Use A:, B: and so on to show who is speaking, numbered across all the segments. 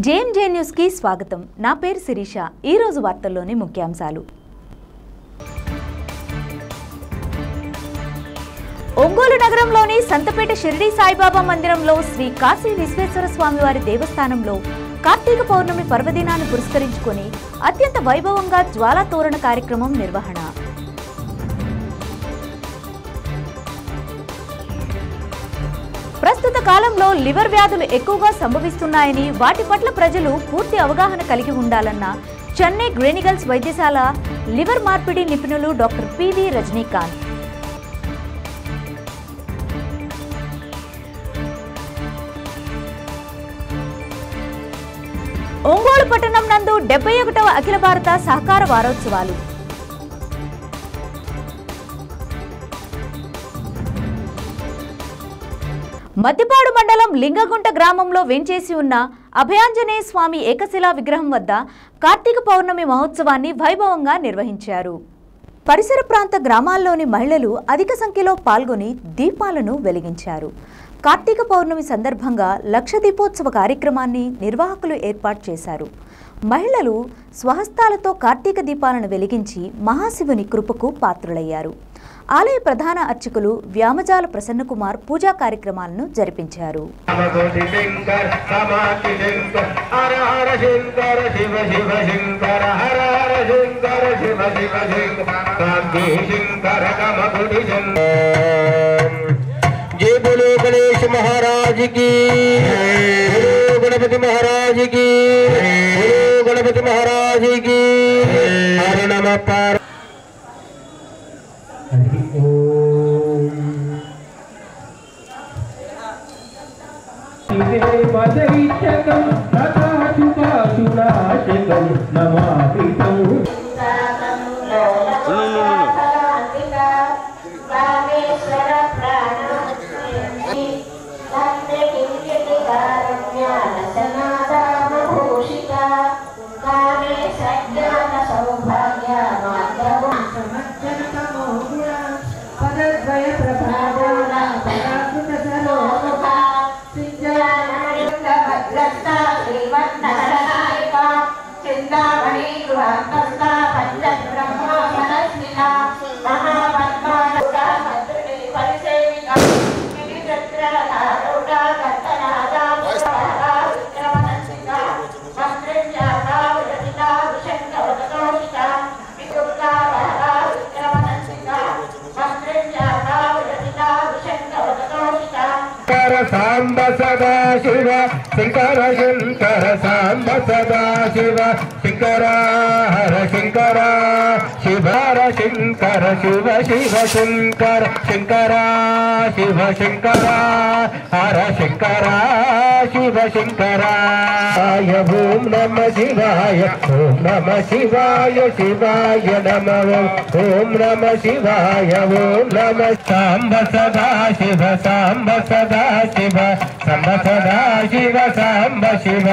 A: JMJ news కి స్వాగతం. నా పేరు శిరీష. ఈ రోజు వార్తల్లోని ముఖ్యాంశాలు. ఒంగోలు నగరంలోని సంతపేట షిరిడి సాయిబాబా మందిరంలో శ్రీ కాశీ విశ్వేశ్వర స్వామివారి దేవస్థానంలో కార్తీక పౌర్ణమి పర్వదినాన్ని పురస్కరించుకొని అత్యంత వైభవంగా జ్వాలా తోరణ కార్యక్రమం నిర్వహణ. ప్రస్తుత కాలంలో లివర్ వ్యాధులు ఎక్కువగా సంభవిస్తున్నాయని, వాటి పట్ల ప్రజలు పూర్తి అవగాహన కలిగి ఉండాలన్న చెన్నై గ్రేనిగల్స్ వైద్యశాల లివర్ మార్పిడి నిపుణులు డాక్టర్ పివి రజనీకాంత్. ఒంగోలు పట్టణం నందు 71వ అఖిల భారత సహకార వారోత్సవాలు. మద్దిపాడు మండలం లింగగుంట గ్రామంలో వెంచేసి ఉన్న అభయాంజనేయ స్వామి ఏకశిలా విగ్రహం వద్ద కార్తీక పౌర్ణమి మహోత్సవాన్ని వైభవంగా నిర్వహించారు. పరిసర ప్రాంత గ్రామాల్లోని మహిళలు అధిక సంఖ్యలో పాల్గొని దీపాలను వెలిగించారు. కార్తీక పౌర్ణమి సందర్భంగా లక్ష దీపోత్సవ కార్యక్రమాన్ని నిర్వాహకులు ఏర్పాటు చేశారు. మహిళలు స్వహస్తాలతో కార్తీక దీపాలను వెలిగించి మహాశివుని కృపకు పాత్రులయ్యారు. ఆలయ ప్రధాన అర్చకులు వ్యామజాల ప్రసన్నకుమార్ పూజా కార్యక్రమాలను జరిపించారు.
B: जय बोलो गणेश महाराज की, गणपति महाराज की, गणपति महाराज की। हर नमः पार सांब सदा शिव शंकर शंकर सांब सदा शिव शंकर हर शंकर शिव हर शंकर शिव शिव शंकर शंकर शिव शंकर हर शंकर शिव शंकर ओम नमः शिवाय ओम नमः शिवाय शिवाय नमः ओम नमः शिवाय ओम नमः सांब सदा शिव सांब सदा शिव सांब सदा शिव सांब शिव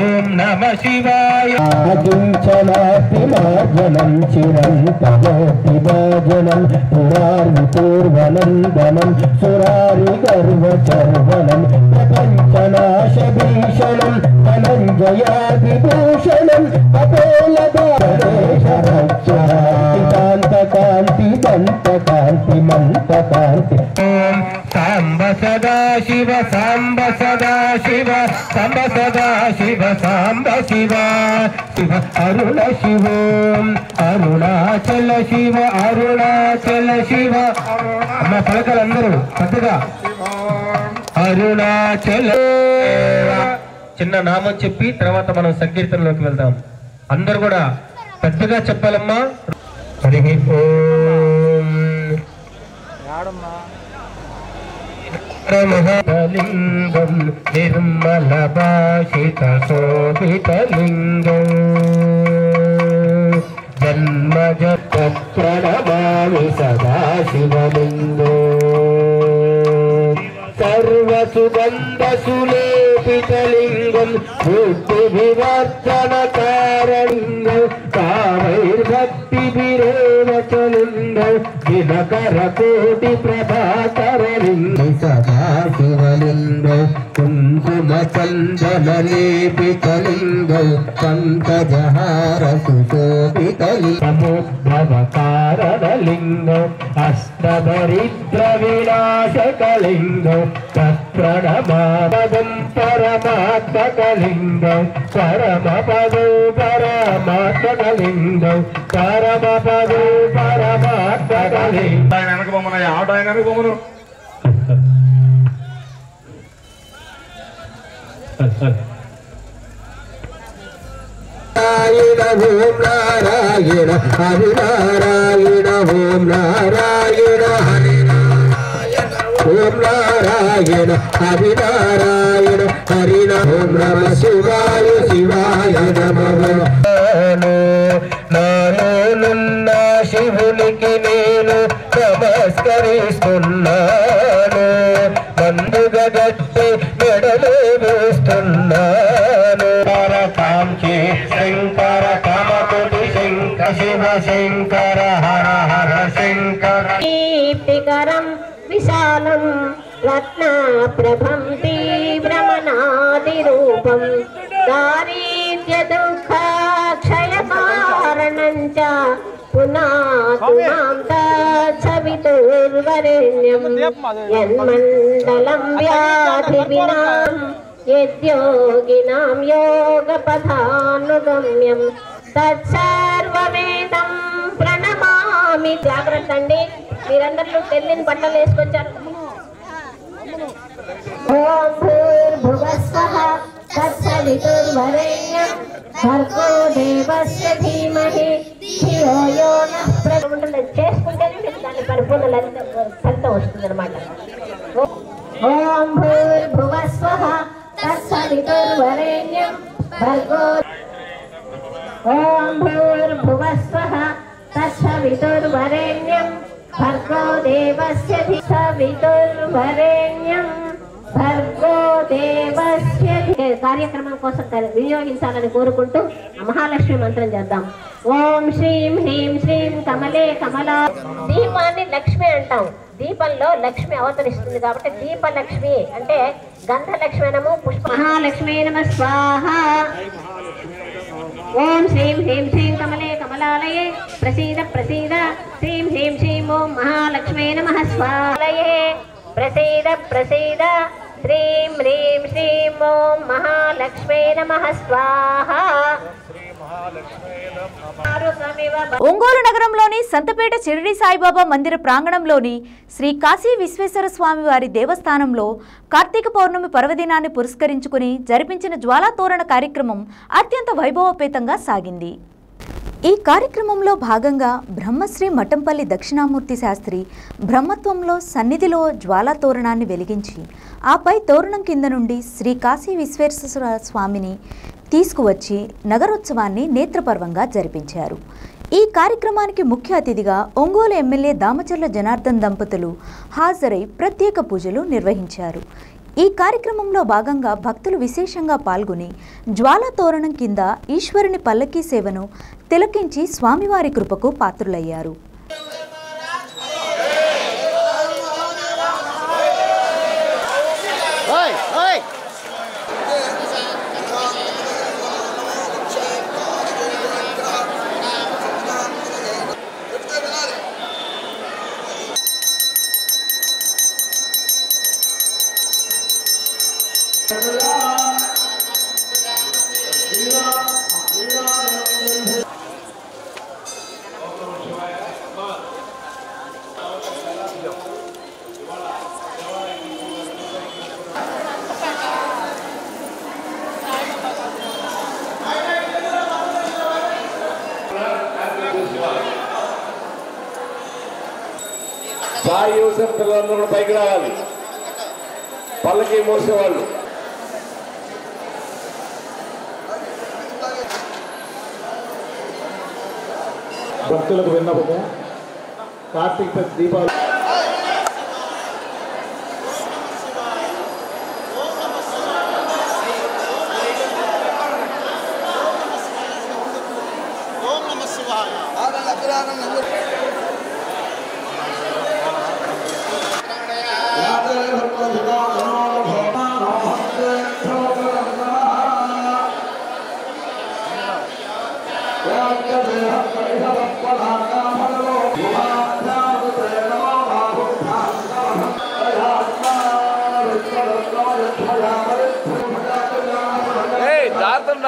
B: ओम नमः शिवाय अकिंचनातिमार्जनं चिरन्तनोतिभाजनं पुरारिपूर्वनन्दनं सुरारिगर्वचर्वनं प्रपञ्चनाशभीषणं धनञ्जयादिभूषणं कपोलदारेशरक्षान्तिकान्ति दन्तकान्ति मन्तकान्ति ओम सांब सदा शिव सांब सदा शिव सांब सदा शिव सांब शिव शिव अरुण शिव अरुणाचल शिव अरुणाचल शिव अम्मा पलकలందరూ పెద్దగా అరుణాచల చిన్న నామం చెప్పి తర్వాత మనం సంకీర్తనలోకి వెళ్దాం. అందరూ కూడా పెద్దగా చెప్పాలమ్మా. హరి ఓం మహాలింగం నిర్మల భాషిత శోభితలింగం జన్మజ ప్రణమామి సదా శివలింగం సర్వసుగంధ సులేపితలింగం బుద్ధి వివర్తన కారణింగం వైర్భక్తిభిరేవ చలింగౌ దినకర కోటి ప్రభాకరలింగౌ సదాశివలింగౌ కుంకుమ చందన లేపితలింగౌ పంకజహార సుశోభితలింగముద్భవ కారణలింగౌ అష్టదరిద్ర వినాశకలింగౌ తత్ప్రణమాపదం పరమాత్మకలింగం పరమపదో పరమాత్మకలింగం పరమపదో పరమాత్మకలింగం.
C: ఆయన వెనక బొమ్మను ఆటో ఆయన వెనక బొమ్మను
B: నారాయణ హరినారాయణ ఓం నారాయణ ఓం నారాయణ హరినారాయణ హరిన ఓం నమ శివాయ శివాయ నమః. నానున్న శివునికి నేను నమస్కరిస్తున్నాను మందుగా గట్టి మెడలు వేస్తున్నాను కాంక్షి శంకర కామకోటి శంకర శివ శంకర హర హర శంకర
D: దీప్తికరం విశాలం రత్నప్రభం తీవ్రమనాదిరూపం దారిద్ర్య దుఃఖ క్షయకారణం చ పునాతు మాం తచ్చవితుర్వరేణ్యం యన్మండలం వ్యాధి వినాం యద్యోగినాం యోగపథానుగమ్యం తత్సర్వవేదం ప్రణమామి. జాగ్రత్త అండి, మీరందరూ తెల్లని బట్టలు వేసుకొచ్చారు. ఓం భూర్భువస్వః తత్సవితుర్వరేణ్యం భర్గో దేవస్య ధీమహి ధియో యో నః ప్రచోదయాత్. చేసుకుంటేనే మీకు దాని పరిపూర్ణ ఫలితం వస్తుంది అన్నమాట. ఓం భూర్భువస్వః తత్సవితుర్వరేణ్యం భర్గో ఓం భూర్భువస్వః తత్సవితుర్వరేణ్యం భర్గో దేవస్య సవితుర్వరేణ్యం భర్గో దేవస్య. కార్యక్రమం కోసం వినియోగించాలని కోరుకుంటూ మహాలక్ష్మి మంత్రం చేద్దాం. ఓం శ్రీం హ్రీం శ్రీం కమలే కమలా. దీపాన్ని లక్ష్మి అంటాం, దీపంలో లక్ష్మి అవతరిస్తుంది కాబట్టి దీపలక్ష్మి అంటే గంధలక్ష్మి నమో పుష్ప మహాలక్ష్మి నమ స్వాహ. ఓం శ్రీం హ్రీం శ్రీం కమలే కమలాలయే ప్రసీద ప్రసీద శ్రీం హ్రీం శ్రీం ఓం మహాలక్ష్మీ నమః స్వాలయే ప్రసీద ప్రసీద శ్రీం హ్రీం శ్రీం ఓం మహాలక్ష్మీ నమః స్వాహ.
A: ఒంగోలు నగరంలోని సంతపేట షిరిడి సాయిబాబా మందిర ప్రాంగణంలోని శ్రీ కాశీ విశ్వేశ్వర స్వామి వారి దేవస్థానంలో కార్తీక పౌర్ణమి పర్వదినాన్ని పురస్కరించుకుని జరిపించిన జ్వాలా తోరణ కార్యక్రమం అత్యంత వైభవోపేతంగా సాగింది. ఈ కార్యక్రమంలో భాగంగా బ్రహ్మశ్రీ మఠంపల్లి దక్షిణామూర్తి శాస్త్రి బ్రహ్మత్వంలో సన్నిధిలో జ్వాలా తోరణాన్ని వెలిగించి ఆపై తోరణం కింద నుండి శ్రీ కాశీ విశ్వేశ్వర స్వామిని తీసుకువచ్చి నగరోత్సవాన్ని నేత్రపర్వంగా జరిపించారు. ఈ కార్యక్రమానికి ముఖ్య అతిథిగా ఒంగోలు ఎమ్మెల్యే దామచర్ల జనార్దన్ దంపతులు హాజరై ప్రత్యేక పూజలు నిర్వహించారు. ఈ కార్యక్రమంలో భాగంగా భక్తులు విశేషంగా పాల్గొని జ్వాలా తోరణం కింద ఈశ్వరుని పల్లకీ సేవను తిలకించి స్వామివారి కృపకు పాత్రులయ్యారు.
C: సాయి యూసఫ్ పిల్లలందరూ పైకి రావాలి. పల్లకి మోసేవాళ్ళు భక్తులకు విన్నపము. కార్తీక దీపాలు
E: ఓం నమ శివాయ.
C: జాగ్రత్త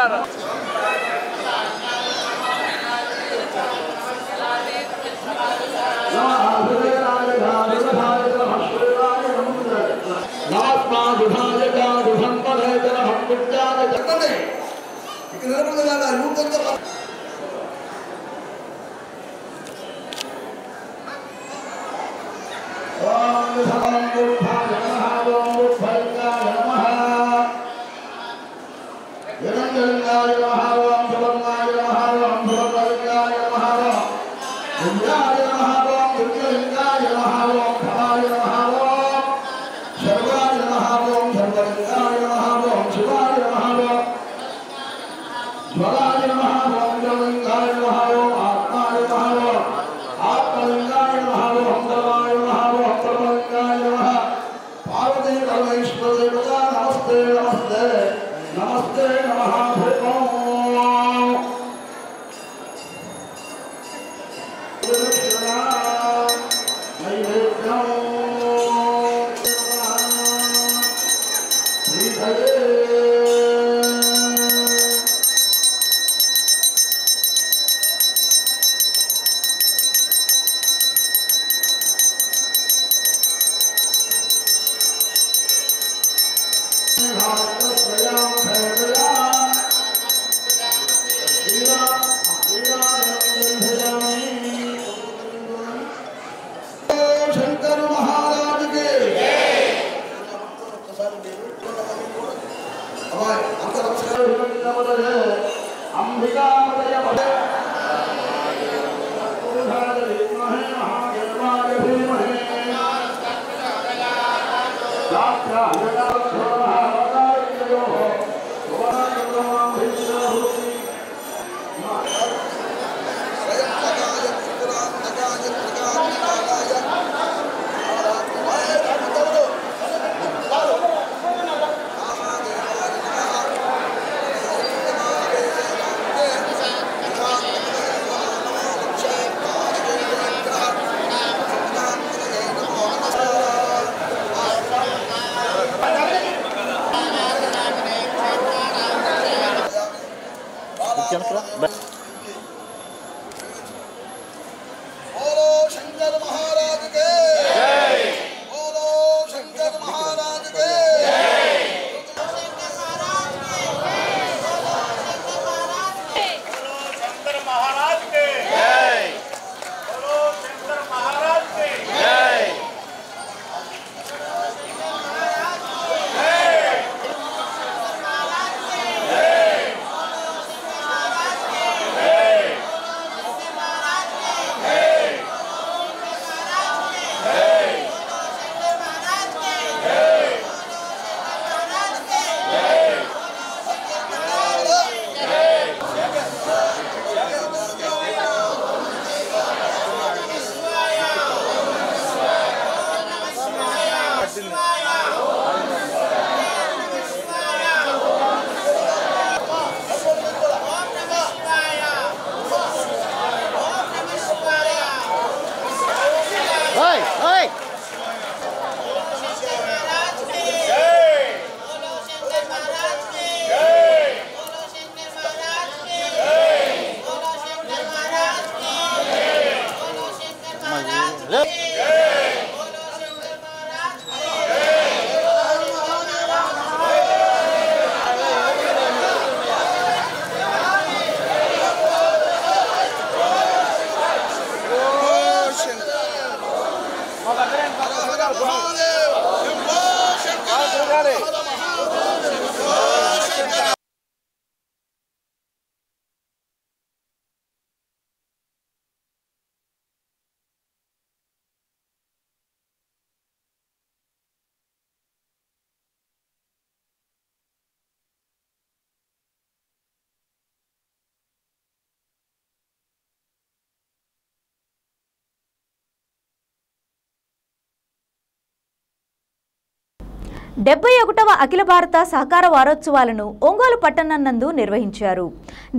A: డెబ్బై ఒకటవ అఖిల భారత సహకార వారోత్సవాలను ఒంగోలు పట్టణం నందు నిర్వహించారు.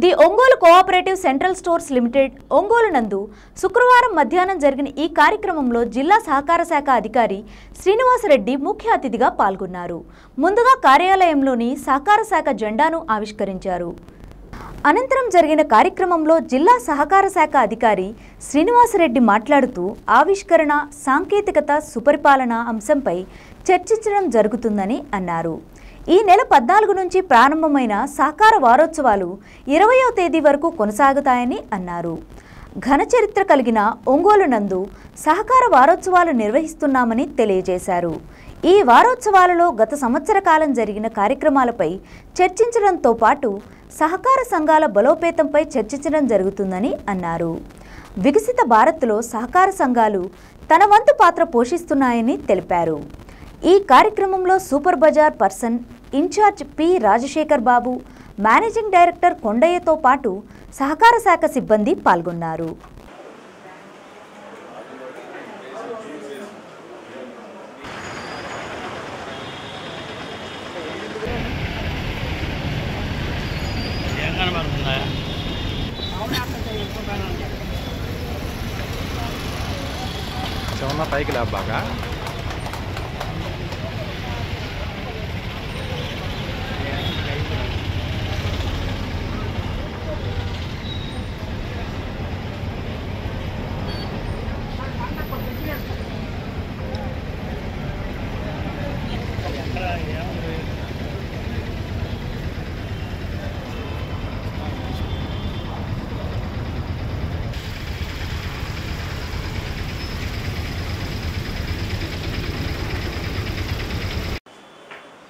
A: The Ongole cooperative central stores limited Ongole నందు శుక్రవారం మధ్యాహ్నం జరిగిన ఈ కార్యక్రమంలో జిల్లా సహకార శాఖ అధికారి శ్రీనివాసరెడ్డి ముఖ్య అతిథిగా పాల్గొన్నారు. ముందుగా కార్యాలయంలోని సహకార శాఖ జెండాను ఆవిష్కరించారు. అనంతరం జరిగిన కార్యక్రమంలో జిల్లా సహకార శాఖ అధికారి శ్రీనివాసరెడ్డి మాట్లాడుతూ ఆవిష్కరణ, సాంకేతికత, సుపరిపాలన అంశంపై చర్చించడం జరుగుతుందని అన్నారు. ఈ నెల 14 నుంచి ప్రారంభమైన సహకార వారోత్సవాలు 20వ తేదీ వరకు కొనసాగుతాయని అన్నారు. ఘన చరిత్ర కలిగిన ఒంగోలు నందు సహకార వారోత్సవాలు నిర్వహిస్తున్నామని తెలియజేశారు. ఈ వారోత్సవాలలో గత సంవత్సర కాలం జరిగిన కార్యక్రమాలపై చర్చించడంతో పాటు సహకార సంఘాల బలోపేతంపై చర్చించడం జరుగుతుందని అన్నారు. వికసిత భారత్లో సహకార సంఘాలు తన వంతు పాత్ర పోషిస్తున్నాయని తెలిపారు. ఈ కార్యక్రమంలో super bazaar person incharge P Rajasekhar Babu, managing director కొండయ్యతో పాటు సహకార శాఖ సిబ్బంది పాల్గొన్నారు.
E: పైకి లే బాగా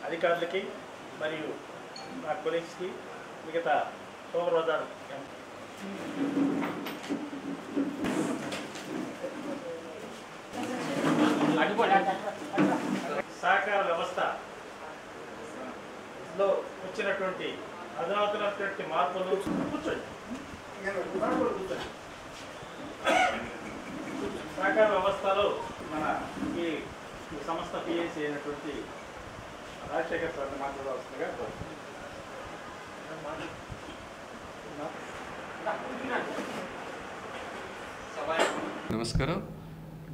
F: అధికారులకి మరియు నా కొలీగ్స్కి, మిగతా సోమరోజాలు సహకార వ్యవస్థలో వచ్చినటువంటి అధునాతనటువంటి మార్పులు సహకార వ్యవస్థలో మన ఈ సంస్థ పిఎస్సి అయినటువంటి రాజశేఖర్ సార్ మాట్లాడవలసిందిగా
G: నమస్కారం.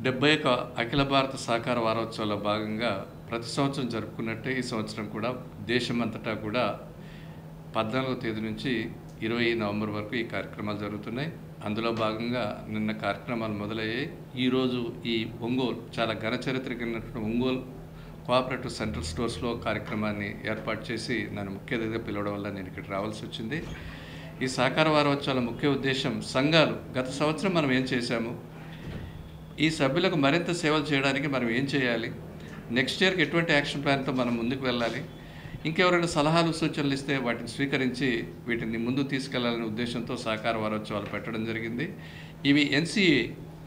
G: 71 అఖిల భారత సహకార వారోత్సవాల భాగంగా ప్రతి సంవత్సరం జరుపుకున్నట్టే ఈ సంవత్సరం కూడా దేశమంతటా కూడా 14వ తేదీ నుంచి 20 నవంబర్ వరకు ఈ కార్యక్రమాలు జరుగుతున్నాయి. అందులో భాగంగా నిన్న కార్యక్రమాలు మొదలయ్యాయి. ఈరోజు ఈ ఒంగోలు చాలా ఘన చరిత్ర కలిగినటువంటి ఒంగోలు కోఆపరేటివ్ సెంట్రల్ స్టోర్స్లో కార్యక్రమాన్ని ఏర్పాటు చేసి నన్ను ముఖ్య అతిథిగా పిలవడం వల్ల నేను ఇక్కడ రావాల్సి వచ్చింది. ఈ సహకార వారోత్సవాల ముఖ్య ఉద్దేశం సంఘాలు గత సంవత్సరం మనం ఏం చేశాము, ఈ సభ్యులకు మరింత సేవలు చేయడానికి మనం ఏం చేయాలి, నెక్స్ట్ ఇయర్కి ఎటువంటి యాక్షన్ ప్లాన్తో మనం ముందుకు వెళ్ళాలి, ఇంకెవరైనా సలహాలు సూచనలు ఇస్తే వాటిని స్వీకరించి వీటిని ముందుకు తీసుకెళ్లాలనే ఉద్దేశంతో సహకార వారోత్సవాలు పెట్టడం జరిగింది. ఇవి NCA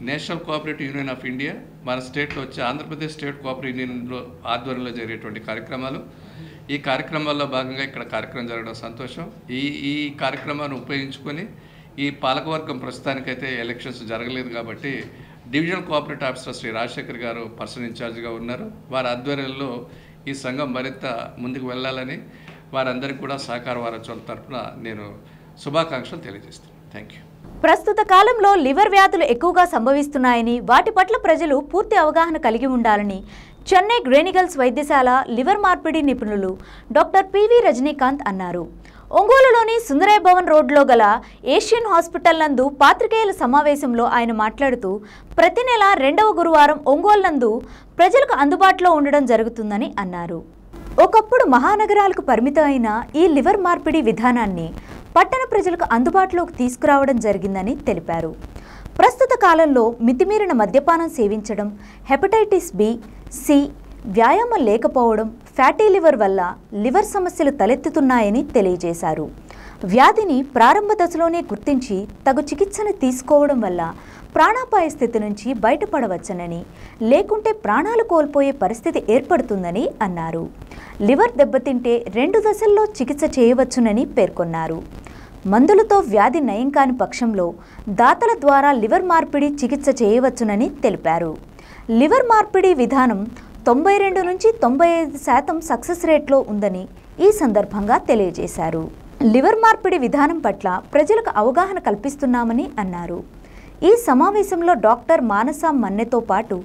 G: national cooperative union of India మన స్టేట్లో వచ్చే ఆంధ్రప్రదేశ్ స్టేట్ కోఆపరేటివ్ యూనియన్లో ఆధ్వర్యంలో జరిగేటువంటి కార్యక్రమాలు. ఈ కార్యక్రమాల్లో భాగంగా ఇక్కడ కార్యక్రమం జరగడం సంతోషం. ఈ కార్యక్రమాన్ని ఉపయోగించుకొని ఈ పాలకవర్గం ప్రస్తుతానికైతే ఎలక్షన్స్ జరగలేదు కాబట్టి divisional cooperative officer Shri Rajasekhar గారు పర్సన్ ఇన్ఛార్జ్గా ఉన్నారు. వారి ఆధ్వర్యంలో ఈ సంఘం మరింత ముందుకు వెళ్ళాలని వారందరికీ కూడా సహకార వారోత్సవాల తరఫున నేను శుభాకాంక్షలు తెలియజేస్తాను. Thank you.
A: ప్రస్తుత కాలంలో లివర్ వ్యాధులు ఎక్కువగా సంభవిస్తున్నాయని, వాటి పట్ల ప్రజలు పూర్తి అవగాహన కలిగి ఉండాలని చెన్నై గ్రేనిగల్స్ వైద్యశాల లివర్ మార్పిడి నిపుణులు డాక్టర్ పివి రజనీకాంత్ అన్నారు. ఒంగోలులోని సుందరయ్య భవన్ రోడ్లో గల ఏషియన్ హాస్పిటల్ నందు పాత్రికేయుల సమావేశంలో ఆయన మాట్లాడుతూ ప్రతి నెల 2వ గురువారం ఒంగోలు నందు ప్రజలకు అందుబాటులో ఉండడం జరుగుతుందని అన్నారు. ఒకప్పుడు మహానగరాలకు పరిమితమైన ఈ లివర్ మార్పిడి విధానాన్ని పట్టణ ప్రజలకు అందుబాటులోకి తీసుకురావడం జరిగిందని తెలిపారు. ప్రస్తుత కాలంలో మితిమీరిన మద్యపానం సేవించడం, హెపటైటిస్ B, C, వ్యాయామం లేకపోవడం, ఫ్యాటీ లివర్ వల్ల లివర్ సమస్యలు తలెత్తుతున్నాయని తెలియజేశారు. వ్యాధిని ప్రారంభ దశలోనే గుర్తించి తగు చికిత్సను తీసుకోవడం వల్ల ప్రాణాపాయ స్థితి నుంచి బయటపడవచ్చనని, లేకుంటే ప్రాణాలు కోల్పోయే పరిస్థితి ఏర్పడుతుందని అన్నారు. లివర్ దెబ్బతింటే 2 దశల్లో చికిత్స చేయవచ్చునని పేర్కొన్నారు. మందులతో వ్యాధి నయం కాని పక్షంలో దాతల ద్వారా లివర్ మార్పిడి చికిత్స చేయవచ్చునని తెలిపారు. లివర్ మార్పిడి విధానం 92 నుంచి 95% సక్సెస్ రేట్లో ఉందని ఈ సందర్భంగా తెలియజేశారు. లివర్ మార్పిడి విధానం పట్ల ప్రజలకు అవగాహన కల్పిస్తున్నామని అన్నారు. ఈ సమావేశంలో డాక్టర్ మానస మన్నెతో పాటు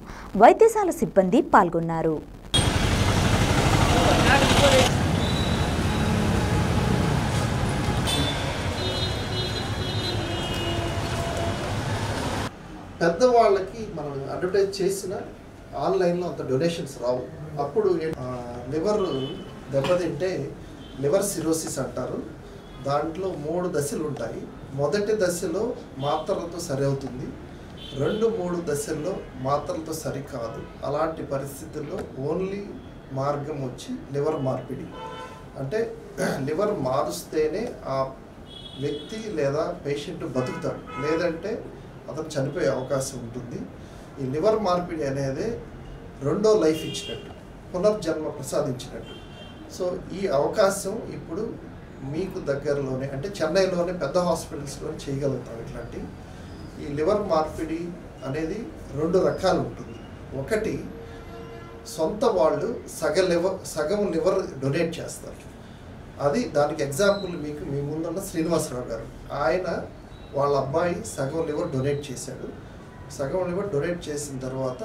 A: వైద్యశాల సిబ్బంది పాల్గొన్నారు.
E: పెద్దవాళ్ళకి మనం అడ్వర్టైజ్ చేసిన ఆన్లైన్లో అంత డొనేషన్స్ రావు. అప్పుడు లివర్ దెబ్బతింటే లివర్ సిరోసిస్ అంటారు. దాంట్లో 3 దశలు ఉంటాయి. మొదటి దశలో మాత్రలతో సరి అవుతుంది, 2-3 దశల్లో మాత్రలతో సరికాదు. అలాంటి పరిస్థితుల్లో ఓన్లీ మార్గం వచ్చి లివర్ మార్పిడి. అంటే లివర్ మారుస్తేనే ఆ వ్యక్తి లేదా పేషెంట్ బతుకుతాడు, లేదంటే అతను చనిపోయే అవకాశం ఉంటుంది. ఈ లివర్ మార్పిడి అనేది 2వ లైఫ్ ఇచ్చినట్టు, పునర్జన్మ ప్రసాదించినట్టు. సో ఈ అవకాశం ఇప్పుడు మీకు దగ్గరలోనే, అంటే చెన్నైలోనే పెద్ద హాస్పిటల్స్లో చేయగలుగుతాం. ఇట్లాంటి ఈ లివర్ మార్పిడి అనేది 2 రకాలు ఉంటుంది. ఒకటి సొంత వాళ్ళు సగం లివర్ డొనేట్ చేస్తారు. అది దానికి ఎగ్జాంపుల్ మీకు మీ ముందున్న శ్రీనివాసరావు గారు. ఆయన వాళ్ళ అబ్బాయి సగం లివర్ డొనేట్ చేశాడు. సగం లివర్ డొనేట్ చేసిన తర్వాత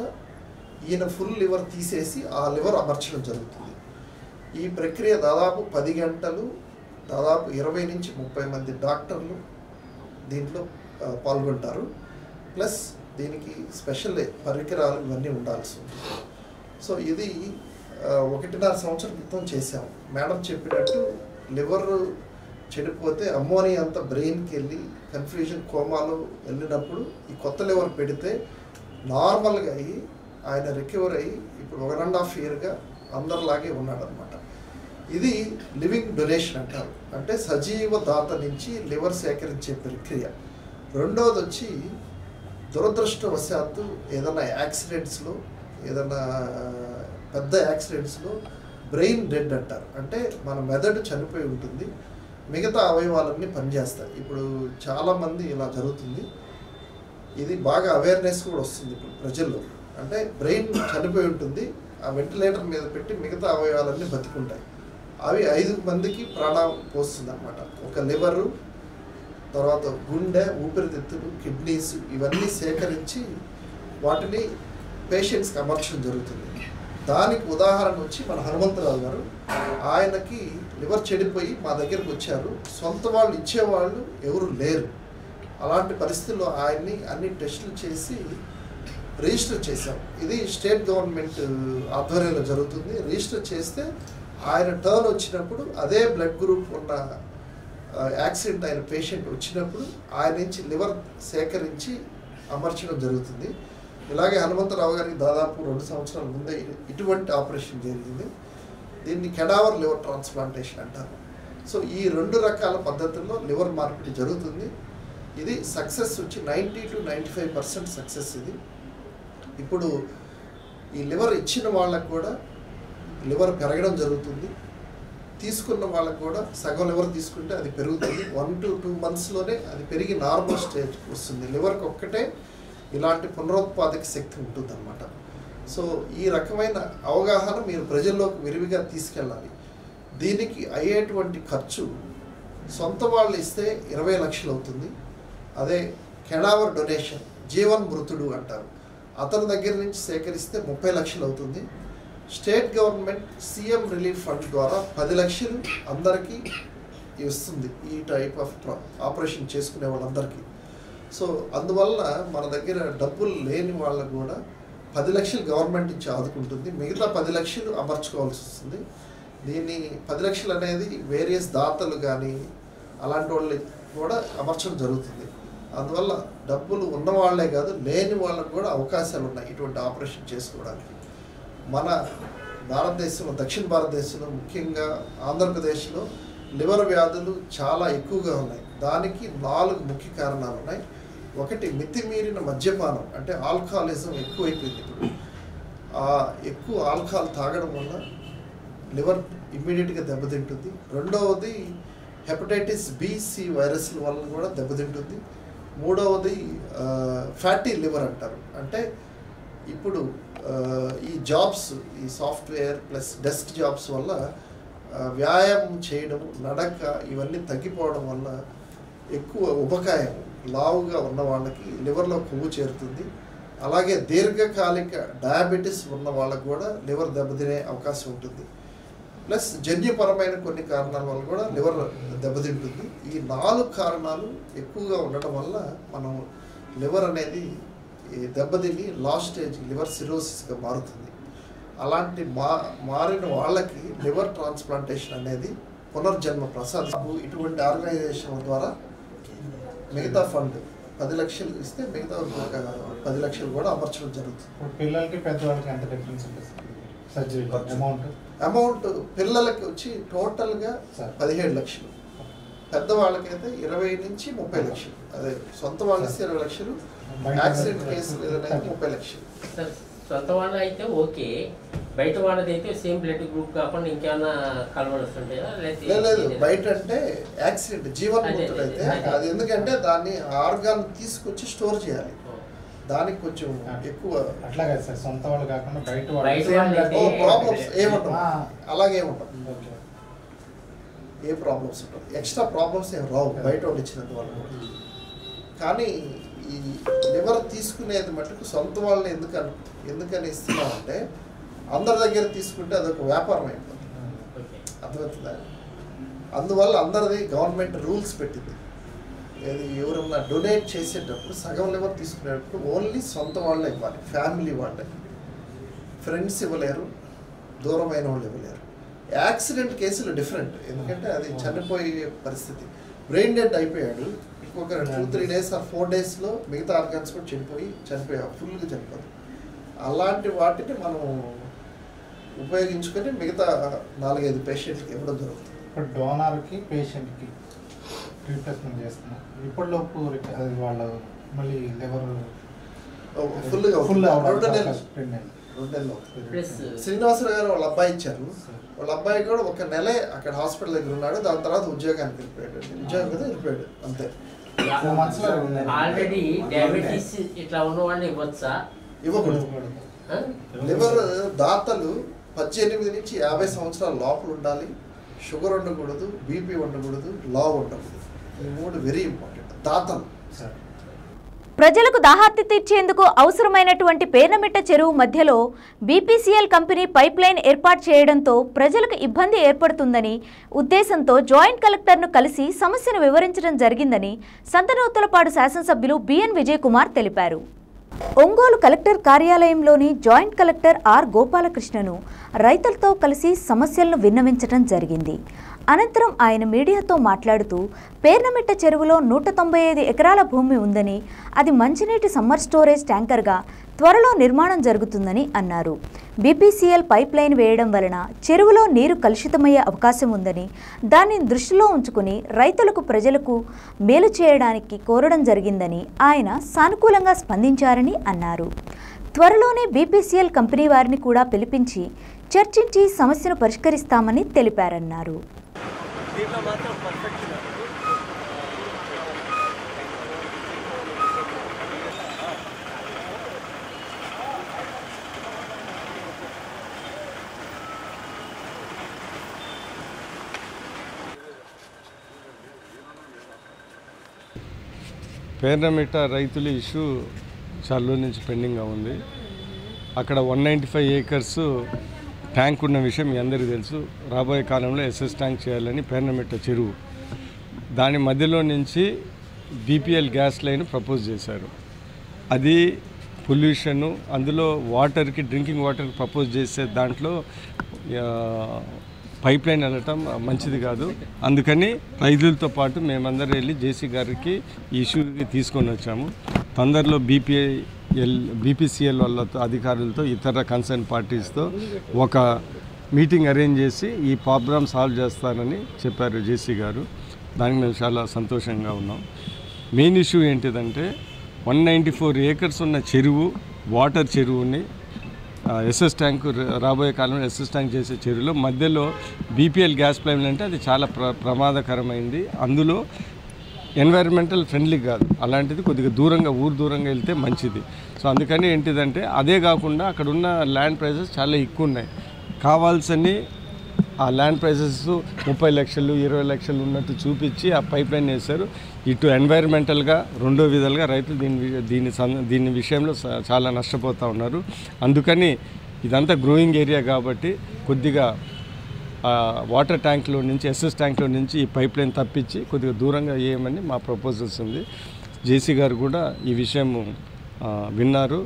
E: ఈయన ఫుల్ లివర్ తీసేసి ఆ లివర్ అమర్చడం జరుగుతుంది. ఈ ప్రక్రియ దాదాపు 10 గంటలు, దాదాపు 20 నుంచి 30 మంది డాక్టర్లు దీంట్లో పాల్గొంటారు. ప్లస్ దీనికి స్పెషల్ పరికరాలు ఇవన్నీ ఉండాల్సి ఉంటుంది. సో ఇది 1.5 సంవత్సరం క్రితం చేసాం. మేడం చెప్పినట్టు లివర్ చెడిపోతే అమ్మోనియా అంతా బ్రెయిన్కి వెళ్ళి కన్ఫ్యూజన్ కోమాలో వెళ్ళినప్పుడు ఈ కొత్త లివర్ పెడితే నార్మల్గా అయ్యి ఆయన రికవర్ అయ్యి ఇప్పుడు 1.5 ఇయర్గా అందరిలాగే ఉన్నాడనమాట. ఇది లివింగ్ డొనేషన్ అంటారు. అంటే సజీవ దాత నుంచి లివర్ సేకరించే ప్రక్రియ. రెండోది వచ్చి దురదృష్టవశాత్తు ఏదైనా యాక్సిడెంట్స్లో, ఏదైనా పెద్ద యాక్సిడెంట్స్లో బ్రెయిన్ డెడ్ అంటారు. అంటే మన మెదడు చనిపోయి ఉంటుంది, మిగతా అవయవాలన్నీ పనిచేస్తాయి. ఇప్పుడు చాలామంది ఇలా జరుగుతుంది. ఇది బాగా అవేర్నెస్ కూడా వస్తుంది ఇప్పుడు ప్రజల్లో. అంటే బ్రెయిన్ చనిపోయి ఉంటుంది, ఆ వెంటిలేటర్ మీద పెట్టి మిగతా అవయవాలన్నీ బతికుంటాయి. అవి 5 మందికి ప్రాణం పోస్తుంది అన్నమాట. ఒక లివరు, తర్వాత గుండె, ఊపిరితిత్తులు, కిడ్నీస్ ఇవన్నీ సేకరించి వాటిని పేషెంట్స్కి అమర్చడం జరుగుతుంది. దానికి ఉదాహరణ వచ్చి మన హనుమంతరావు గారు. ఆయనకి లివర్ చెడిపోయి మా దగ్గరకు వచ్చారు. సొంత వాళ్ళు ఇచ్చేవాళ్ళు ఎవరు లేరు. అలాంటి పరిస్థితుల్లో ఆయన్ని అన్ని టెస్టులు చేసి రిజిస్టర్ చేశాం. ఇది స్టేట్ గవర్నమెంట్ ఆధ్వర్యంలో జరుగుతుంది. రిజిస్టర్ చేస్తే ఆయన టర్న్ వచ్చినప్పుడు అదే బ్లడ్ గ్రూప్ ఉన్న యాక్సిడెంట్ అయిన పేషెంట్ వచ్చినప్పుడు ఆయన నుంచి లివర్ సేకరించి అమర్చడం జరుగుతుంది. ఇలాగే హనుమంతరావు గారికి దాదాపు 2 సంవత్సరాల ముందే ఇటువంటి ఆపరేషన్ జరిగింది. దీన్ని కెడావర్ లివర్ ట్రాన్స్ప్లాంటేషన్ అంటారు. సో ఈ 2 రకాల పద్ధతుల్లో లివర్ మార్పిడి జరుగుతుంది. ఇది సక్సెస్ వచ్చి 90 to 95% సక్సెస్. ఇది ఇప్పుడు ఈ లివర్ ఇచ్చిన వాళ్ళకు కూడా లివర్ పెరగడం జరుగుతుంది. తీసుకున్న వాళ్ళకు కూడా సగం లివర్ తీసుకుంటే అది పెరుగుతుంది. 1 to 2 monthsలోనే అది పెరిగి నార్మల్ స్టేజ్ వస్తుంది. లివర్కి ఒక్కటే ఇలాంటి పునరుత్పాదక శక్తి ఉంటుందన్నమాట. సో ఈ రకమైన అవగాహన మీరు ప్రజల్లోకి విరివిగా తీసుకెళ్ళాలి. దీనికి అయ్యేటువంటి ఖర్చు సొంత వాళ్ళు ఇస్తే 20 లక్షలు అవుతుంది. అదే కెడావర్ డొనేషన్, జీవన్ మృతుడు అంటారు, అతని దగ్గర నుంచి సేకరిస్తే 30 లక్షలు అవుతుంది. State government CM relief fund ద్వారా 10 లక్షలు అందరికీ ఇస్తుంది ఈ టైప్ ఆఫ్ ఆపరేషన్ చేసుకునే వాళ్ళందరికీ. సో అందువల్ల మన దగ్గర డబ్బులు లేని వాళ్ళకు కూడా 10 లక్షలు గవర్నమెంట్ నుంచి ఆదుకుంటుంది. మిగతా 10 లక్షలు అమర్చుకోవాల్సి వస్తుంది. దీన్ని 10 లక్షలు అనేది వేరియస్ దాతలు కానీ అలాంటి వాళ్ళు కూడా అమర్చడం జరుగుతుంది. అందువల్ల డబ్బులు ఉన్నవాళ్లే కాదు, లేని వాళ్ళకు కూడా అవకాశాలు ఉన్నాయి ఇటువంటి ఆపరేషన్ చేసుకోవడానికి. మన భారతదేశంలో, దక్షిణ భారతదేశంలో, ముఖ్యంగా ఆంధ్రప్రదేశ్లో లివర్ వ్యాధులు చాలా ఎక్కువగా ఉన్నాయి. దానికి 4 ముఖ్య కారణాలు ఉన్నాయి. ఒకటి, మితిమీరిన మద్యపానం, అంటే ఆల్కహాలిజం ఎక్కువైపోయింది ఇప్పుడు. ఎక్కువ ఆల్కహాల్ తాగడం వల్ల లివర్ ఇమ్మీడియట్గా దెబ్బతింటుంది. రెండవది హెపటైటిస్ B-C వైరస్ల వల్ల కూడా దెబ్బతింటుంది. మూడవది ఫ్యాటీ లివర్ అంటారు. అంటే ఇప్పుడు ఈ జాబ్స్, ఈ సాఫ్ట్వేర్ ప్లస్ డెస్క్ జాబ్స్ వల్ల వ్యాయామం చేయడం, నడక ఇవన్నీ తగ్గిపోవడం వల్ల ఎక్కువ ఉపకాయం లావుగా ఉన్న వాళ్ళకి లివర్లో కొవ్వు చేరుతుంది. అలాగే దీర్ఘకాలిక డయాబెటీస్ ఉన్న వాళ్ళకు కూడా లివర్ దెబ్బతినే అవకాశం ఉంటుంది. ప్లస్ జన్యుపరమైన కొన్ని కారణాల వల్ల కూడా లివర్ దెబ్బతింటుంది. ఈ 4 కారణాలు ఎక్కువగా ఉండటం వల్ల మనం లివర్ అనేది దెబ్బతిని లాస్ట్ స్టేజ్ లివర్ సిరోసిస్గా మారుతుంది. అలాంటి మారిన వాళ్ళకి లివర్ ట్రాన్స్ప్లాంటేషన్ అనేది పునర్జన్మ ప్రసాదం. ఇటువంటి ఆర్గనైజేషన్ ద్వారా మిగతా ఫండ్ 10 లక్షలు ఇస్తే మిగతా ఒక 10 లక్షలు కూడా అమర్చడం జరుగుతుంది.
H: పిల్లలకి పెద్దవాళ్ళకి ఎంత డిఫరెన్స్ ఉంటుంది సర్జరీ
E: అమౌంట్? పిల్లలకి వచ్చి టోటల్గా 17 లక్షలు, పెద్దవాళ్ళకైతే 20 నుంచి 30 లక్షలు. అదే సొంత వాళ్ళు ఇస్తే 20 లక్షలు, యాక్సిడెంట్ కేసులు ఏదైనా 30 లక్షలు.
I: సొంత వాళ్ళు అయితే ఓకే, బయట వాళ్ళది అయితే సేమ్ బ్లడ్ గ్రూప్ కాకుండా ఇంకేమైనా కలవలు వస్తుంటాయా?
E: లేదు, బయట అంటే యాక్సిడెంట్ జీవన్ముక్తుడు అయితే అది ఎందుకంటే దాన్ని ఆర్గాన్ తీసుకొచ్చి స్టోర్ చేయాలి, దానికి కొంచెం ఎక్కువ.
H: అట్లాగే సార్, సొంత వాళ్ళు కాకుండా బయట
E: ప్రాబ్లమ్స్ ఏముంటాం, అలాగే ఉంటాం, ఏ ప్రాబ్లమ్స్ ఉంటాయి, ఎక్స్ట్రా ప్రాబ్లమ్స్ ఏం రావు బయట వాళ్ళు ఇచ్చినంత వాళ్ళు. కానీ ఈ లివర్ తీసుకునేది మటుకు సొంత వాళ్ళని ఎందుకని ఇస్తున్నామంటే అందరి దగ్గర తీసుకుంటే అదొక వ్యాపారం అయిపోతుంది, అర్థమవుతుందా? అందువల్ల అందరిది గవర్నమెంట్ రూల్స్ పెట్టింది. ఎవరన్నా డొనేట్ చేసేటప్పుడు సగం లివర్ తీసుకునేటప్పుడు ఓన్లీ సొంత వాళ్ళే ఇవ్వాలి, ఫ్యామిలీ వాళ్ళే, ఫ్రెండ్స్ ఇవ్వలేరు, దూరమైన వాళ్ళు ఇవ్వలేరు. యాక్సిడెంట్ కేసులు డిఫరెంట్, ఎందుకంటే అది చనిపోయే పరిస్థితి. బ్రెయిన్ డెడ్ అయిపోయాడు, ఇంకొక 2-3 డేస్ ఆర్ 4 డేస్లో మిగతా ఆర్గాన్స్ కూడా చనిపోయాయి, ఫుల్గా చనిపోతుంది. అలాంటి వాటిని మనం ఉపయోగించుకొని మిగతా 4-5 పేషెంట్కి ఇవ్వడం జరుగుతుంది.
H: ఇప్పుడు డోనర్కి పేషెంట్కి రీప్లేస్మెంట్ చేస్తున్నాం. ఇప్పటిలోపు వాళ్ళు మళ్ళీ లివర్
E: ఫుల్ 2 నెలలు. శ్రీనివాసరావు గారు వాళ్ళ అబ్బాయి ఇచ్చారు, వాళ్ళ అబ్బాయి కూడా 1 నెలే అక్కడ హాస్పిటల్ దగ్గర ఉన్నాడు, దాని తర్వాత ఉద్యోగానికి వెళ్ళిపోయాడు, ఉద్యోగం కదా వెళ్ళిపోయాడు అంతే.
I: ఆల్రెడీ డయాబెటీస్ ఇట్లా ఉన్నవాడిని ఇవ్వచ్చా?
E: ఇవ్వకూడదు. లివర్ దాతలు 18 నుంచి 50 సంవత్సరాల లోపల ఉండాలి, షుగర్ ఉండకూడదు, బీపీ ఉండకూడదు, లావ్ ఉండకూడదు. ఈ 3 వెరీ ఇంపార్టెంట్ దాతలు.
A: ప్రజలకు దాహార్తి తీర్చేందుకు అవసరమైనటువంటి పేర్నమిట్ట చెరువు మధ్యలో బీపీసీఎల్ కంపెనీ పైప్ లైన్ ఏర్పాటు చేయడంతో ప్రజలకు ఇబ్బంది ఏర్పడుతుందని ఉద్దేశంతో జాయింట్ కలెక్టర్ను కలిసి సమస్యను వివరించడం జరిగిందని సంతనూతలపాడు శాసనసభ్యులు బిఎన్ విజయ్ కుమార్ తెలిపారు. ఒంగోలు కలెక్టర్ కార్యాలయంలోని జాయింట్ కలెక్టర్ ఆర్ గోపాలకృష్ణను రైతులతో కలిసి సమస్యలను విన్నవించడం జరిగింది. అనంతరం ఆయన మీడియాతో మాట్లాడుతూ పేర్నమిట్ట చెరువులో 195 ఎకరాల భూమి ఉందని, అది మంచినీటి సమ్మర్ స్టోరేజ్ ట్యాంకర్గా త్వరలో నిర్మాణం జరుగుతుందని అన్నారు. బీపీసీఎల్ పైప్ లైన్ వేయడం వలన చెరువులో నీరు కలుషితమయ్యే అవకాశం ఉందని, దాన్ని దృష్టిలో ఉంచుకుని రైతులకు ప్రజలకు మేలు చేయడానికి కోరడం జరిగిందని ఆయన సానుకూలంగా స్పందించారని అన్నారు. త్వరలోనే బీపీసీఎల్ కంపెనీ వారిని కూడా పిలిపించి చర్చించి సమస్యను పరిష్కరిస్తామని తెలిపారన్నారు.
J: పేర్నమిట్ట రైతుల ఇష్యూ చాలా రోజుల నుంచి పెండింగ్గా ఉంది. అక్కడ 195 ఏకర్స్ ట్యాంక్ ఉన్న విషయం మీ అందరికీ తెలుసు. రాబోయే కాలంలో ఎస్ఎస్ ట్యాంక్ చేయాలని పేర్నమిట్ట చెరువు, దాని మధ్యలో నుంచి బీపీఎల్ గ్యాస్ లైన్ ప్రపోజ్ చేశారు. అది పొల్యూషను, అందులో వాటర్కి డ్రింకింగ్ వాటర్కి ప్రపోజ్ చేసే దాంట్లో పైప్ లైన్ వెళ్ళటం మంచిది కాదు. అందుకని రైతులతో పాటు మేమందరం వెళ్ళి జేసీ గారికి ఈ ఇష్యూకి తీసుకొని వచ్చాము. తొందరలో బీపీసీఎల్ వాళ్ళతో అధికారులతో ఇతర కన్సర్న్ పార్టీస్తో ఒక మీటింగ్ అరేంజ్ చేసి ఈ ప్రాబ్లమ్ సాల్వ్ చేస్తారని చెప్పారు జేసీ గారు. దానికి మేము చాలా సంతోషంగా ఉన్నాం. మెయిన్ ఇష్యూ ఏంటిదంటే 194 ఏకర్స్ ఉన్న చెరువు, వాటర్ చెరువుని ఎస్ఎస్ ట్యాంక్ రాబోయే కాలంలో ఎస్ఎస్ ట్యాంక్ చేసే చెరువులో మధ్యలో బీపీఎల్ గ్యాస్ పైప్ లైన్ అంటే అది చాలా ప్రమాదకరమైంది. అందులో ఎన్వైరన్మెంటల్ ఫ్రెండ్లీ కాదు, అలాంటిది కొద్దిగా దూరంగా ఊరు దూరంగా వెళ్తే మంచిది. సో అందుకని ఏంటిదంటే అదే కాకుండా అక్కడ ఉన్న ల్యాండ్ ప్రైసెస్ చాలా ఎక్కువ ఉన్నాయి. కావాల్సిన ఆ ల్యాండ్ ప్రైసెస్ 30 లక్షలు 20 లక్షలు ఉన్నట్టు చూపించి ఆ పైప్ లైన్ వేశారు. ఇటు ఎన్వైరన్మెంటల్గా రెండో విధాలుగా రైతులు దీని విషయంలో చాలా నష్టపోతూ ఉన్నారు. అందుకని ఇదంతా గ్రోయింగ్ ఏరియా కాబట్టి కొద్దిగా వాటర్ ట్యాంక్లో నుంచి ఎస్ఎస్ ట్యాంక్లో నుంచి ఈ పైప్ లైన్ తప్పించి కొద్దిగా దూరంగా వేయమని మా ప్రపోజల్స్ ఉంది. జేసీ గారు కూడా ఈ విషయం విన్నారు,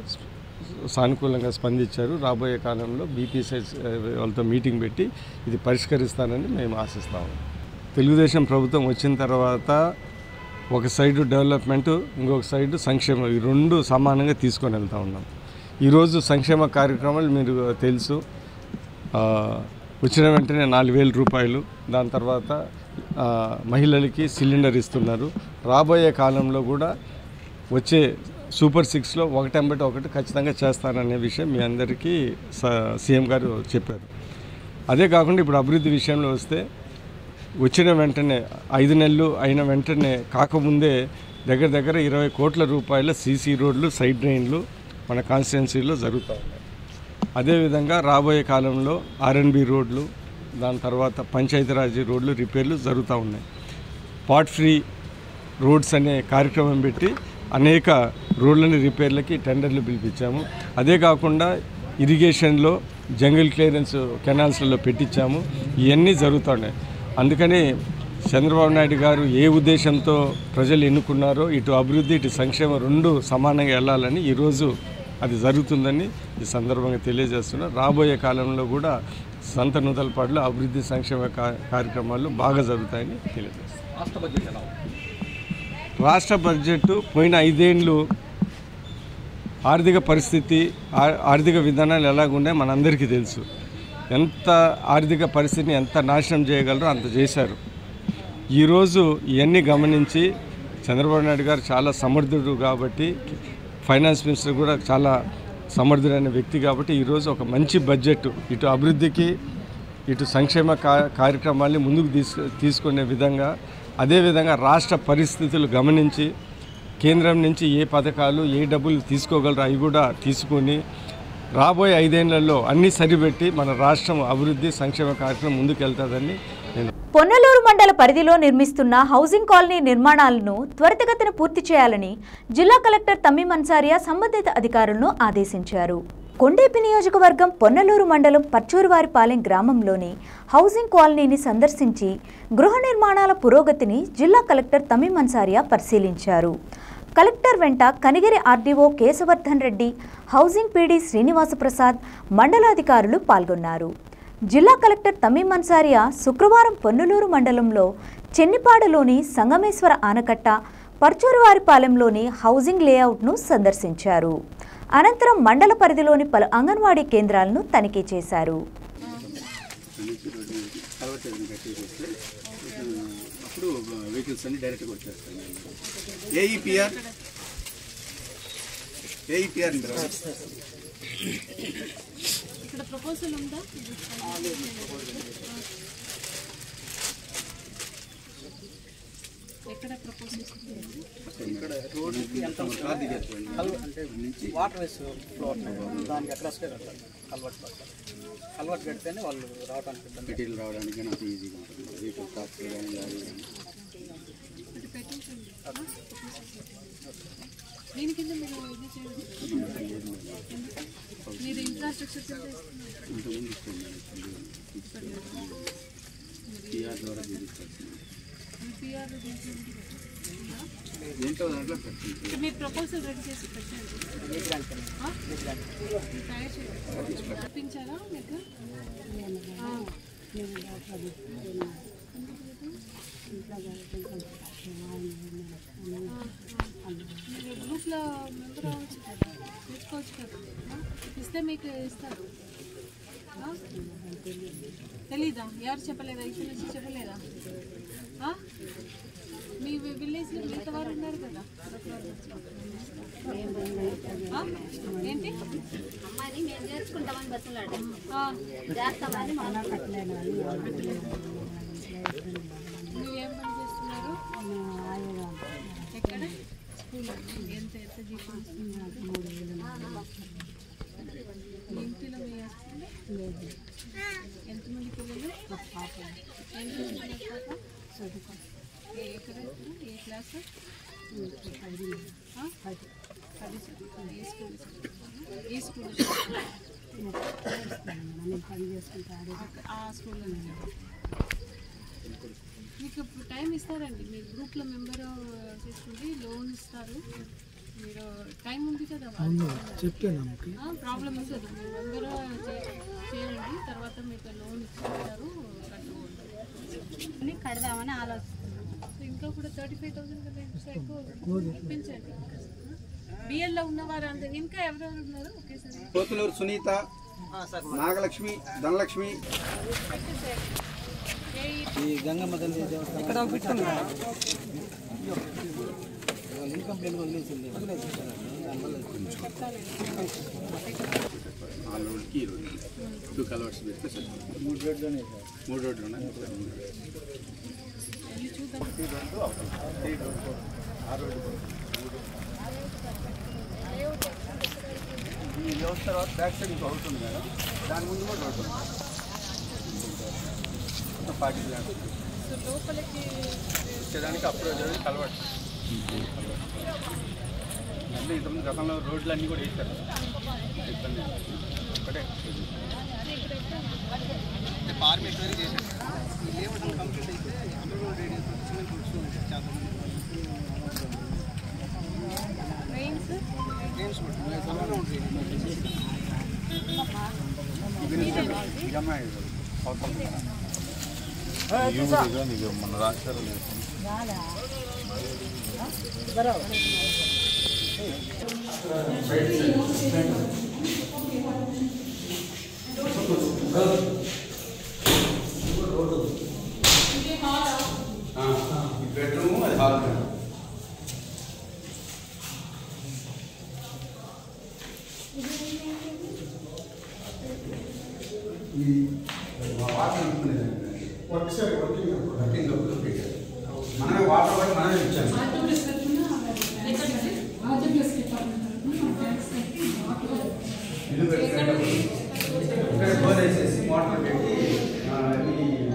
J: సానుకూలంగా స్పందించారు. రాబోయే కాలంలో బీపీసీ వాళ్ళతో మీటింగ్ పెట్టి ఇది పరిష్కరిస్తానని మేము ఆశిస్తాము. తెలుగుదేశం ప్రభుత్వం వచ్చిన తర్వాత ఒక సైడు డెవలప్మెంటు, ఇంకొక సైడు సంక్షేమం, ఈ రెండు సమానంగా తీసుకొని వెళ్తూ ఉన్నాం. ఈరోజు సంక్షేమ కార్యక్రమాలు మీరు తెలుసు, వచ్చిన వెంటనే 4,000 రూపాయలు, దాని తర్వాత మహిళలకి సిలిండర్ ఇస్తున్నారు. రాబోయే కాలంలో కూడా వచ్చే సూపర్ 6లో ఒకటెంబటి ఒకటి ఖచ్చితంగా చేస్తారనే విషయం మీ అందరికీ సీఎం గారు చెప్పారు. అదే కాకుండా ఇప్పుడు అభివృద్ధి విషయంలో వస్తే వచ్చిన వెంటనే 5 నెలలు అయిన వెంటనే కాకముందే దగ్గర 20 కోట్ల రూపాయల సీసీ రోడ్లు, సైడ్ డ్రైన్లు మన కాన్స్టిట్యున్సీలో జరుగుతూ ఉన్నాయి. అదేవిధంగా రాబోయే కాలంలో ఆర్ఎన్బి రోడ్లు, దాని తర్వాత పంచాయతీరాజ్ రోడ్లు రిపేర్లు జరుగుతూ ఉన్నాయి. పార్ట్ ఫ్రీ రోడ్స్ అనే కార్యక్రమం పెట్టి అనేక రోడ్లని రిపేర్లకి టెండర్లు పిలిపించాము. అదే కాకుండా ఇరిగేషన్లో జంగిల్ క్లియరెన్స్ కెనాల్స్లలో పెట్టించాము. ఇవన్నీ జరుగుతున్నాయి. అందుకని చంద్రబాబు నాయుడు గారు ఏ ఉద్దేశంతో ప్రజలు ఎన్నుకున్నారో ఇటు అభివృద్ధి ఇటు సంక్షేమం రెండు సమానంగా వెళ్ళాలని ఈరోజు అది జరుగుతుందని ఈ సందర్భంగా తెలియజేస్తున్నారు. రాబోయే కాలంలో కూడా సంత నూతలపాడులో అభివృద్ధి సంక్షేమ కార్యక్రమాలు బాగా జరుగుతాయని తెలియజేస్తున్నారు. రాష్ట్ర బడ్జెట్ పోయిన 5 ఏళ్ళు ఆర్థిక పరిస్థితి, ఆర్థిక విధానాలు ఎలాగున్నాయో మనందరికీ తెలుసు. ఎంత ఆర్థిక పరిస్థితిని ఎంత నాశనం చేయగలరో అంత చేశారు. ఈరోజు ఇవన్నీ గమనించి చంద్రబాబు నాయుడు గారు చాలా సమర్థుడు కాబట్టి, ఫైనాన్స్ మినిస్టర్ కూడా చాలా సమర్థుడైన వ్యక్తి కాబట్టి ఈరోజు ఒక మంచి బడ్జెట్ ఇటు అభివృద్ధికి ఇటు సంక్షేమ కార్యక్రమాల్ని ముందుకు తీసుకునే విధంగా, అదేవిధంగా రాష్ట్ర పరిస్థితులు గమనించి కేంద్రం నుంచి ఏ పథకాలు ఏ డబ్బులు తీసుకోగలరో అవి కూడా తీసుకొని రాబోయే 5 ఏళ్లలో అన్నీ సరిపెట్టి మన రాష్ట్రం అభివృద్ధి సంక్షేమ కార్యక్రమం ముందుకెళ్తుందని నేను.
A: పొన్నలూరు మండల పరిధిలో నిర్మిస్తున్న హౌసింగ్ కాలనీ నిర్మాణాలను త్వరితగతిన పూర్తి చేయాలని జిల్లా కలెక్టర్ తమీం అన్సారియా సంబంధిత అధికారులను ఆదేశించారు. కొండేపి నియోజకవర్గం పొన్నలూరు మండలం పర్చూరువారిపాలెం గ్రామంలోని హౌసింగ్ కాలనీని సందర్శించి గృహ నిర్మాణాల పురోగతిని జిల్లా కలెక్టర్ తమీం అన్సారియా పరిశీలించారు. కలెక్టర్ వెంట Kanigiri RDO Keshavardhan Reddy, housing PD Srinivasaprasad, మండలాధికారులు పాల్గొన్నారు. జిల్లా కలెక్టర్ తమీం అన్సారియా శుక్రవారం పొన్నలూరు మండలంలో చెన్నిపాడులోని సంగమేశ్వర ఆనకట్ట, పర్చూరువారిపాలెంలోని హౌసింగ్ లేఅవుట్ను సందర్శించారు. అనంతరం మండల పరిధిలోని పలు అంగన్వాడీ కేంద్రాలను తనిఖీ చేశారు.
K: ఇక్కడ ప్రపోజల్ ఉందా? ఎక్కడ ప్రపోజల్ ఇక్కడ రోడ్డుకి ఎంత అంటే నుంచి వాటర్ వేస్ ఫ్లోర్ దానికి అడ్రస్ కల్వర్ట్ కడితేనే వాళ్ళు రావడానికి మెటీరియల్ రావడానికి నాకు ఈజీగా ఉంటుంది. వీటికి కాస్ట్ కానీ దీని కింద మీరు ఇది చేయండి. మీరు ఇన్ఫ్రాస్ట్రక్చర్ పిఆర్ ద్వారా మీరు ప్రపోజల్ రెడీ చేసి పెట్టండి. తయారు చేయాలి. చూపించారా మీకు? మీరు గ్రూప్లో మెంబర్ అవ్వచ్చు కదా, తీసుకోవచ్చు కదా. ఇస్తే మీకు ఇస్తారు. తెలీదా? ఎవరు చెప్పలేదా? ఇక్కడ నుంచి చెప్పలేదా? మీ విలేజ్లో మిగతా వారు ఉన్నారు కదా. ఏంటి
L: అమ్మాయిని మేము చేసుకుంటామని బతులాడు చేస్తామని
K: నువ్వేం పని చేస్తున్నారు? ఎక్కడ? స్కూల్. ఎంత ఎంత జీతం? ఇంటిలో మీ ఎంతమంది పిల్లలు?
L: ఏ క్లాస్? ఏ స్కూల్? ఆ స్కూల్లో మీకు ఇప్పుడు టైం ఇస్తారండి. మీ గ్రూప్లో మెంబర్ చేసుకుంటే లోన్ ఇస్తారు. మీరు టైం ఉంది కదా, ప్రాబ్లం ఉంటుంది. మీరు మెంబర్ చేయండి, తర్వాత మీకు లోన్ ఇచ్చేస్తారు, కట్టుకుంటారు. కడదామని ఆలోచిస్తున్నాను. ఇంకా కూడా 35,000 కదా, ఎక్కువ పెంచండి. బిఎల్లో ఉన్నవారు అందరూ ఇంకా ఎవరెవరు ఉన్నారు? ఒకేసారి
K: పోతులూరు సునీత, నాగలక్ష్మి, ధనలక్ష్మి, ఈ గంగమ్మ తల్లి దేవస్థానం ఇన్కంప్లీట్ వదిలేసింది. టూ కలర్స్ పెడితే 3 రోడ్లోనే 3 రోడ్లోనే ఈ వ్యవస్థ తర్వాత బ్యాక్ సైడ్ ఇంకో హౌస్ ఉంది మేడం, దాని ముందు కూడా రోడ్డు 40 వచ్చేదానికి అప్రోచ్ కలవట్. అంటే ఇంతకుముందు గతంలో రోడ్లు అన్నీ కూడా వేస్తారు, ఇబ్బంది ఒకటే ఫార్మేట్ వరకు చేశారు. ఈ లేఅవుట్ కంప్లీట్ అయితే అండర్ రోడ్ రేడియస్ సిమెంట్ కూర్చోండి చాలా మన రాష్ట్రాలు బెడ్రూమ్, అది హాల్. మనమే వాటర్ పట్టి మనమే ఇచ్చాము. ఇల్లు పెట్టుకునేటప్పుడు బోర్ వేసేసి మోటార్ పెట్టి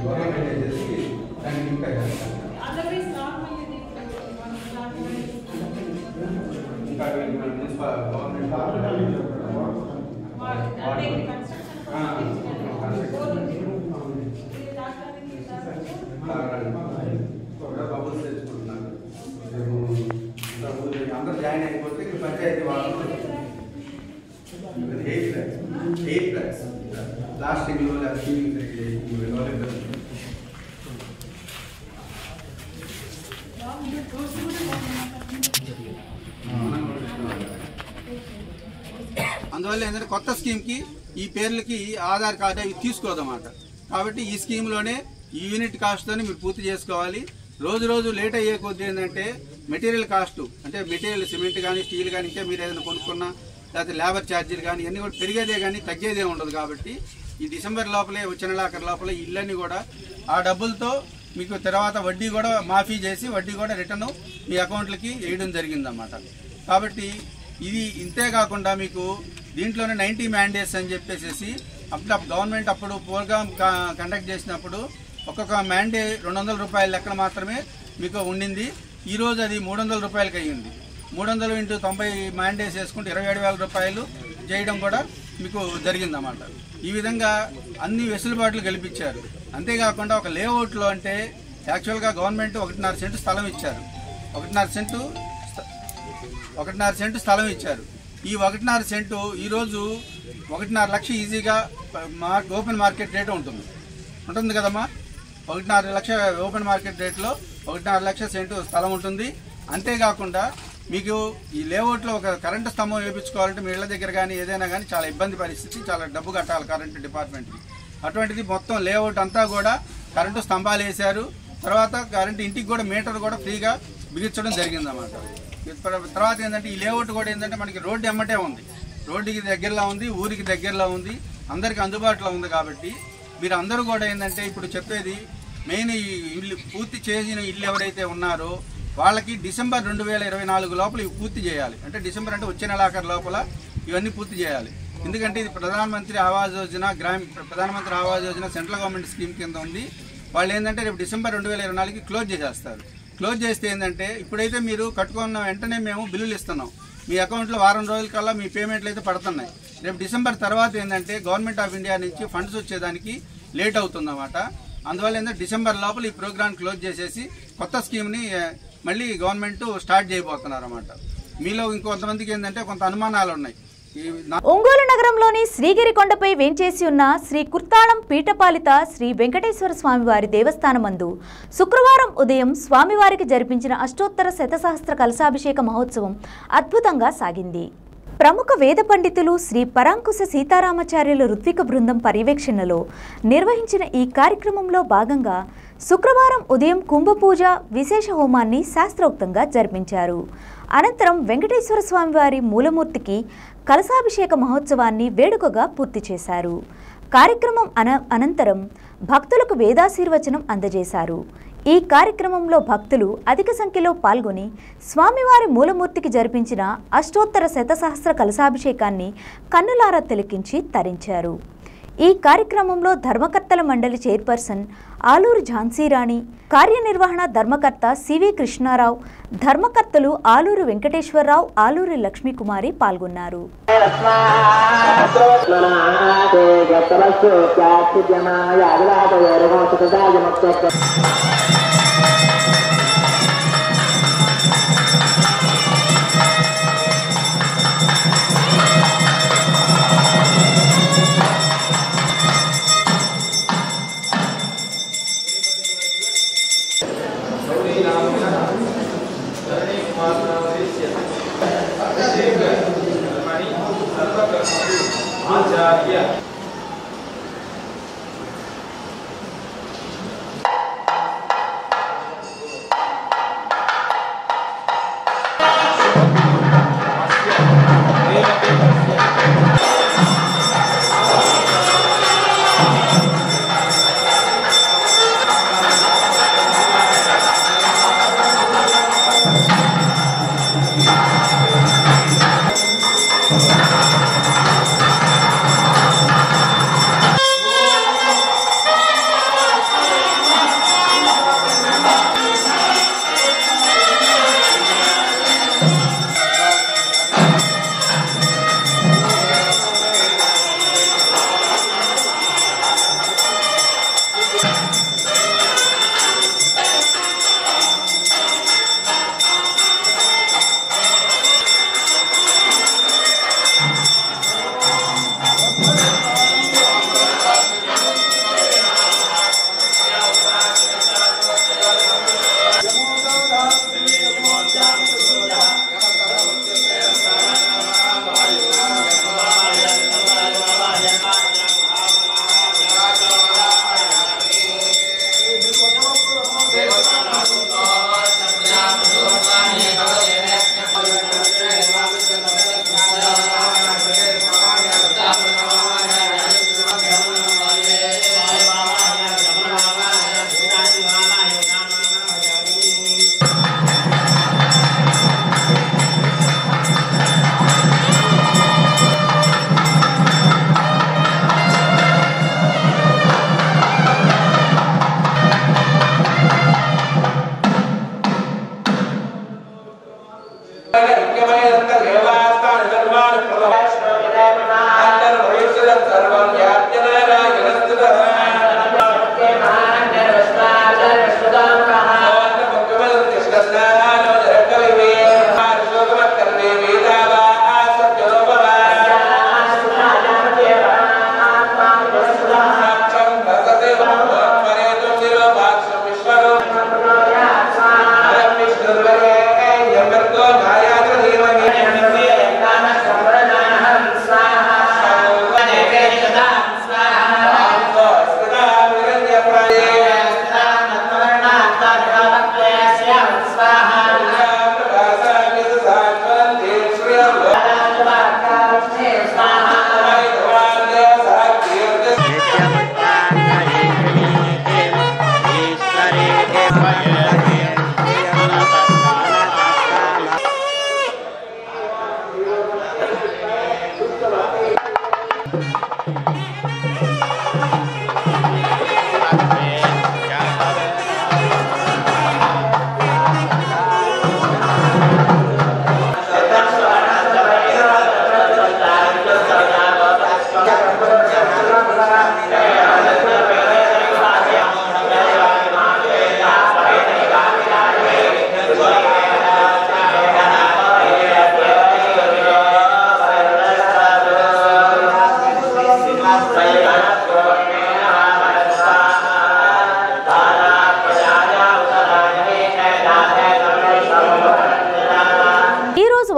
K: బోర్ పెట్టేసేసి దాన్ని ఇంకా మున్సిపల్ గవర్నమెంట్ బబుల్స్ తెచ్చుకుంటున్నారు. అందరూ జాయిన్ అయిపోతే పంచాయతీ వాళ్ళు ఎయిట్ ఫ్లాట్స్ ప్లాస్టిక్లో అందువల్ల ఏంటంటే కొత్త స్కీమ్కి ఈ పేర్లకి ఆధార్ కార్డు అవి తీసుకోదన్నమాట. కాబట్టి ఈ స్కీమ్లోనే ఈ యూనిట్ కాస్ట్తోనే మీరు పూర్తి చేసుకోవాలి. రోజు రోజు లేట్ అయ్యే కొద్ది ఏంటంటే మెటీరియల్ కాస్ట్, అంటే మెటీరియల్ సిమెంట్ కానీ స్టీల్ కానీ ఇంకా మీరు ఏదైనా కొనుక్కున్నా లేకపోతే లేబర్ ఛార్జీలు కానీ ఇవన్నీ కూడా పెరిగేదే కానీ తగ్గేదే ఉండదు. కాబట్టి ఈ డిసెంబర్ లోపలే వచ్చే నెలాఖరు లోపల ఈ ఇళ్ళన్నీ కూడా ఆ డబ్బులతో మీకు తర్వాత వడ్డీ కూడా మాఫీ చేసి వడ్డీ కూడా రిటర్న్ మీ అకౌంట్లకి వేయడం జరిగిందన్నమాట. కాబట్టి ఇది ఇంతే కాకుండా మీకు దీంట్లోనే 90 మ్యాండేట్స్ అని చెప్పేసి అప్పుడు గవర్నమెంట్ అప్పుడు ప్రోగ్రామ్ కండక్ట్ చేసినప్పుడు ఒక్కొక్క మ్యాండే 200 రూపాయల లెక్కన మాత్రమే మీకు ఉండింది. ఈరోజు అది 300 రూపాయలకి అయ్యింది. 300 × 90 మ్యాండేట్స్ వేసుకుంటే 27,000 రూపాయలు చేయడం కూడా మీకు జరిగిందన్నమాట. ఈ విధంగా అన్ని వెసులుబాట్లు కల్పించారు. అంతేకాకుండా ఒక లేఅవుట్లో అంటే యాక్చువల్గా గవర్నమెంట్ 1.5 సెంటు స్థలం ఇచ్చారు. 1.5 సెంటు స్థలం ఇచ్చారు. ఈ 1.5 సెంటు ఈరోజు 1.5 లక్ష ఈజీగా ఓపెన్ మార్కెట్ రేటు ఉంటుంది కదమ్మా. 1.5 లక్ష ఓపెన్ మార్కెట్ రేట్లో 1.5 లక్ష సెంటు స్థలం ఉంటుంది. అంతేకాకుండా మీకు ఈ లేఅవుట్లో ఒక కరెంటు స్తంభం వేయించుకోవాలంటే మీ ఇళ్ళ దగ్గర కానీ ఏదైనా కానీ చాలా ఇబ్బంది పరిస్థితి, చాలా డబ్బు కట్టాలి కరెంటు డిపార్ట్మెంట్కి. అటువంటిది మొత్తం లేఅవుట్ అంతా కూడా కరెంటు స్తంభాలు వేశారు. తర్వాత కరెంటు ఇంటికి కూడా మీటర్ కూడా ఫ్రీగా బిగించడం జరిగిందన్నమాట. తర్వాత ఏంటంటే ఈ లేఅవుట్ కూడా ఏంటంటే మనకి రోడ్డు ఎమ్మటే ఉంది, రోడ్డుకి దగ్గరలో ఉంది, ఊరికి దగ్గరలో ఉంది, అందరికి అందుబాటులో ఉంది. కాబట్టి మీరు అందరూ కూడా ఏంటంటే ఇప్పుడు చెప్పేది మెయిన్ ఈ ఇల్లు పూర్తి చేసిన ఇల్లు ఎవరైతే ఉన్నారో వాళ్ళకి డిసెంబర్ 2024 లోపల ఇవి పూర్తి చేయాలి. అంటే డిసెంబర్ అంటే వచ్చే నెలాఖరు లోపల ఇవన్నీ పూర్తి చేయాలి. ఎందుకంటే ఇది ప్రధానమంత్రి Awas Yojana central government scheme కింద ఉంది. వాళ్ళు ఏంటంటే రేపు డిసెంబర్ 2024కి క్లోజ్ చేసేస్తారు. క్లోజ్ చేస్తే ఏంటంటే ఇప్పుడైతే మీరు కట్టుకున్న వెంటనే మేము బిల్లులు ఇస్తున్నాం, మీ అకౌంట్లో వారం రోజుల కల్లా మీ పేమెంట్లు అయితే పడుతున్నాయి. రేపు డిసెంబర్ తర్వాత ఏంటంటే గవర్నమెంట్ ఆఫ్ ఇండియా నుంచి ఫండ్స్ వచ్చేదానికి లేట్ అవుతుందన్నమాట. అందువల్ల ఏంటంటే డిసెంబర్ లోపల ఈ ప్రోగ్రామ్ క్లోజ్ చేసేసి కొత్త స్కీమ్ని మళ్ళీ గవర్నమెంట్ స్టార్ట్ చేయబోతున్నారు అన్నమాట. మీలో ఇంకొంతమందికి ఏంటంటే కొంత అనుమానాలు ఉన్నాయి.
A: ఒంగోలు నగరంలోని శ్రీగిరి కొండపై వేంచేసి ఉన్న శ్రీ కుర్తాళం పీఠపాలిత శ్రీ వెంకటేశ్వర స్వామివారి దేవస్థానమందు శుక్రవారం ఉదయం స్వామివారికి జరిపించిన అష్టోత్తర శతసహస్ర కలశాభిషేక మహోత్సవం అద్భుతంగా సాగింది. ప్రముఖ వేద పండితులు శ్రీ పరాంకుశ సీతారామాచార్యుల ఋత్విక బృందం పర్యవేక్షణలో నిర్వహించిన ఈ కార్యక్రమంలో భాగంగా శుక్రవారం ఉదయం కుంభపూజ విశేష హోమాన్ని శాస్త్రోక్తంగా జరిపించారు. అనంతరం వెంకటేశ్వర స్వామివారి మూలమూర్తికి కలశాభిషేక మహోత్సవాన్ని వేడుకగా పూర్తి చేశారు. కార్యక్రమం అనంతరం భక్తులకు వేదాశీర్వచనం అందజేశారు. ఈ కార్యక్రమంలో భక్తులు అధిక సంఖ్యలో పాల్గొని స్వామివారి మూలమూర్తికి జరిపించిన అష్టోత్తర శతసహస్ర కలశాభిషేకాన్ని కన్నులారా తిలకించి తరించారు. ఈ కార్యక్రమంలో ధర్మకర్తల మండలి చైర్పర్సన్ ఆలూరు ఝాన్సీరాణి, కార్యనిర్వహణ ధర్మకర్త సివి కృష్ణారావు, ధర్మకర్తలు ఆలూరు వెంకటేశ్వరరావు, ఆలూరి లక్ష్మీకుమారి పాల్గొన్నారు.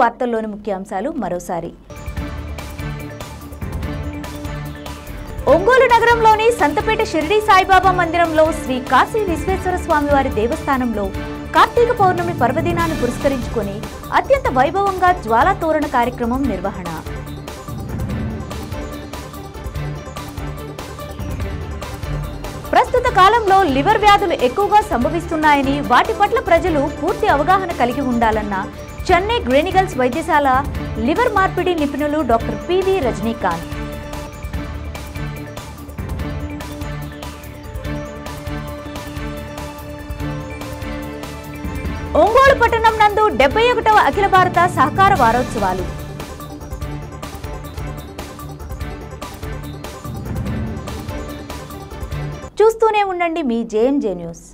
A: వార్తల్లోని ముఖ్యాంశాలు మరోసారి. ఒంగోలు నగరంలోని సంతపేట షిరిడి సాయిబాబా మందిరంలో శ్రీ కాశీ విశ్వేశ్వర స్వామివారి దేవస్థానంలో కార్తీక పౌర్ణమి పర్వదినాన్ని పురస్కరించుకొని అత్యంత వైభవంగా జ్వాలా తోరణ కార్యక్రమం నిర్వహణ. ప్రస్తుత కాలంలో లివర్ వ్యాధులు ఎక్కువగా సంభవిస్తున్నాయని వాటి పట్ల ప్రజలు పూర్తి అవగాహన కలిగి ఉండాలన్న చెన్నై గ్రెనిగల్స్ వైద్యశాల లివర్ మార్పిడి నిపుణులు డాక్టర్ పివి రజనీకాంత్. ఒంగోలు పట్టణం నందు 71వ అఖిల భారత సహకార వారోత్సవాలు. చూస్తూనే ఉండండి మీ జేఎంజే న్యూస్.